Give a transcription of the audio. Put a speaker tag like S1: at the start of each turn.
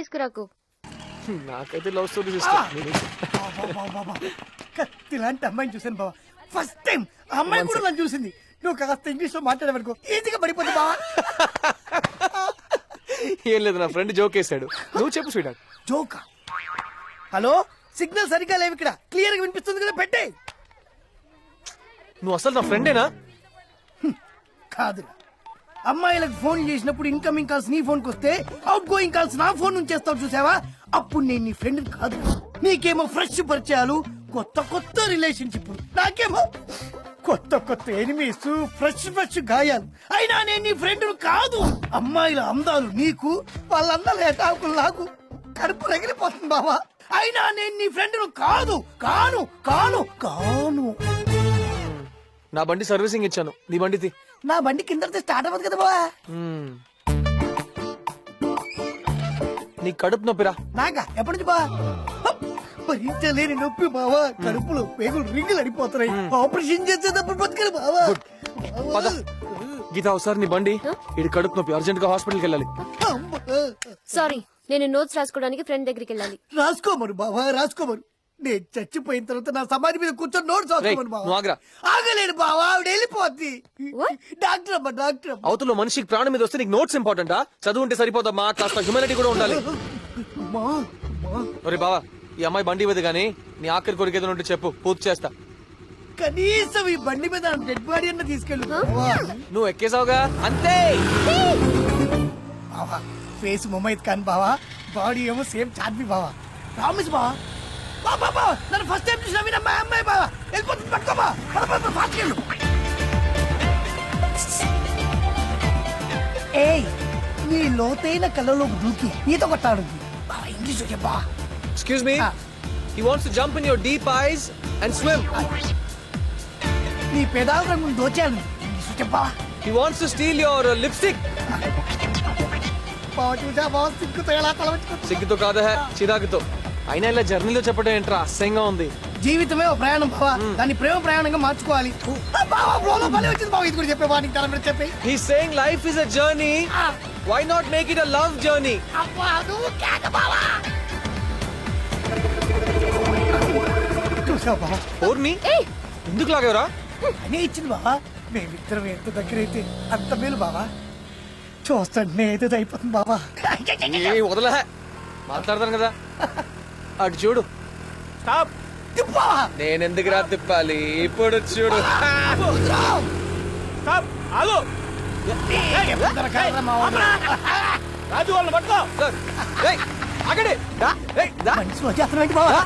S1: తీసుకురాకు.
S2: నాకైతే love story ఇష్టం.
S3: ఇలాంటి అమ్మాయిని చూసాను బావా, ఫస్ట్ టైం అమ్మాయి కూడా నన్ను చూసింది. నువ్వు కాస్త ఇంగ్లీష్ లో మాట్లాడేవరకు ఈజీగా పడిపోతుంది బావా.
S2: ఏం లేదు, నా ఫ్రెండ్ జోక్ వేసాడు. నువ్వు చెప్పు స్వీట్.
S3: జోకా? హలో, సిగ్నల్ సరిగ్గా లేవు ఇక్కడ, క్లియర్ గా వినిపిస్తుంది కదా, పెట్టే.
S2: నువ్వు అసలు నా ఫ్రెండేనా?
S3: కాదురా, అమ్మాయిలకు ఫోన్ చేసినప్పుడు ఇన్కమింగ్ కాల్స్ నీ ఫోన్ కి వస్తే అవుట్ గోయింగ్ కాల్స్ నా ఫోన్ నుంచి చేస్తావు చూసావా, అప్పుడు నేను నీ ఫ్రెండ్ కాదు. నీకేమో ఫ్రెష్ పరిచయాలు, కొత్త కొత్త రిలేషన్షిప్, నాకేమో కొత్త కొత్త ఎనిమీస్, ఫ్రెష్ గాయాలు. అయినా నేను నీ ఫ్రెండ్ కాదు. అమ్మాయిల అందాలు నీకు, వాళ్ళ అందాలు ఎటాకులు నాకు, కడుపు రగిలిపోతుంది బావా. అయినా నేను నీ ఫ్రెండ్ కాదు, కాను కాను కాను.
S2: నా బండి సర్వీసింగ్ ఇచ్చాను, నీ బండిది.
S3: నా బండి కింద స్టార్ట్ అవ్వదు కదా బావా.
S2: నీ కడుపు నొప్పిరా?
S3: నాకా? ఎప్పటి నుంచి బావా? భరించలేని నొప్పి బావా, కడుపులో పేగులు రింగులు అడిపోతున్నాయి. ఆపరేషన్ చేసేటప్పుడు బతకలు బావా.
S2: పద గీత, ఒకసారి నీ బండి. ఇది కడుపు నొప్పి, అర్జెంట్ గా హాస్పిటల్కి వెళ్ళాలి.
S1: సారీ, నేను నోట్స్ రాసుకోవడానికి ఫ్రెండ్ దగ్గరికి వెళ్ళాలి.
S3: రాసుకోమరు బావా, రాసుకోమరు. నేను చచ్చిపోయిన తర్వాత నా సమాధి మీద కూర్చొని నోట్స్ రాసుకోమరు బావా. ఆగలేడు బావా, ఆవిడ వెళ్ళిపోద్ది. డాక్టర్ అమ్మా, డాక్టర్ అమ్మా.
S2: అవతల మనిషికి ప్రాణం మీద వస్తే నీకు నోట్స్ ఇంపార్టెంటా? చదువు ఉంటే సరిపోదమ్మా, కాస్త హ్యూమానిటీ కూడా ఉండాలి. ఒరే బావా, ఈ అమ్మాయి బండి మీద గానీ నీ ఆఖరి కొడుకు ఏదైనా ఉంటే చెప్పు, పూర్తి చేస్తా.
S3: కనీసం ఈ బండి మీద డెడ్ బాడీ అన్న తీసుకెళ్ళు బావా.
S2: నువ్వు ఎక్కేసావుగా, అంతే.
S3: బావా ఫేస్ ముమైత్ ఖాన్ బావా, బాడీ ఏమో సేమ్ చార్మి బావా. ప్రామిస్ బావా. బాబా నన్ను ఫస్ట్ టైం చూసిన మీ అమ్మాయి బావా వెళ్ళిపోతుంది, పట్టుకోమా. ఫాస్ట్ వెళ్ళు. ఏయ్, నీ లోతైన కళ్ళలోకి దూకి ఈత కొట్టాడు బావా. ఇంగ్లీష్ చెప్పా.
S2: Excuse me. He wants to jump in your deep eyes and swim.
S3: నీ పెదాల రంగును దోచాను. ఇంగ్లీష్ చెప్పా.
S2: He wants to steal your lipstick.
S3: బావా చూసా బావా, సిగ్గుతో ఎలా తలవచ్చుకుంటా.
S2: సిగ్గుతో కాదా, చిరాకుతో. అయినా ఇలా జర్నీలో చెప్పడం ఏంట్రా, అసహ్యంగా ఉంది.
S3: జీవితమే ఒక ప్రయాణం బావా, దాన్ని ప్రేమ ప్రయాణంగా మార్చుకోవాలి. బావా ఫ్లోలో భలే వచ్చింది బావా. ఇది కూడా చెప్పే బావా, నీకు తల మీద చెప్పి.
S2: He's saying life is a journey. Why not make it a love journey?
S3: అబ్బా నువ్వు కేక బావా. చూసా బావా,
S2: ఓర్ని ఎందుకు లాగేవరా?
S3: అనే ఇచ్చింది బావా. మేమిద్దరం ఎంత దగ్గరైతే అంత మేలు బావా. చూస్తాంటే ఏదో అయిపోతుంది బావా.
S2: వదలహ, మాట్లాడతాను కదా. అటు చూడు.
S3: స్టాప్.
S2: నేనెందుకు రా తిప్పాలి, ఇప్పుడు చూడు.
S3: రాజు వాళ్ళని పట్టుకో.
S2: ఆగండి.
S3: మనిషి వచ్చేస్తున్నాడు బావా.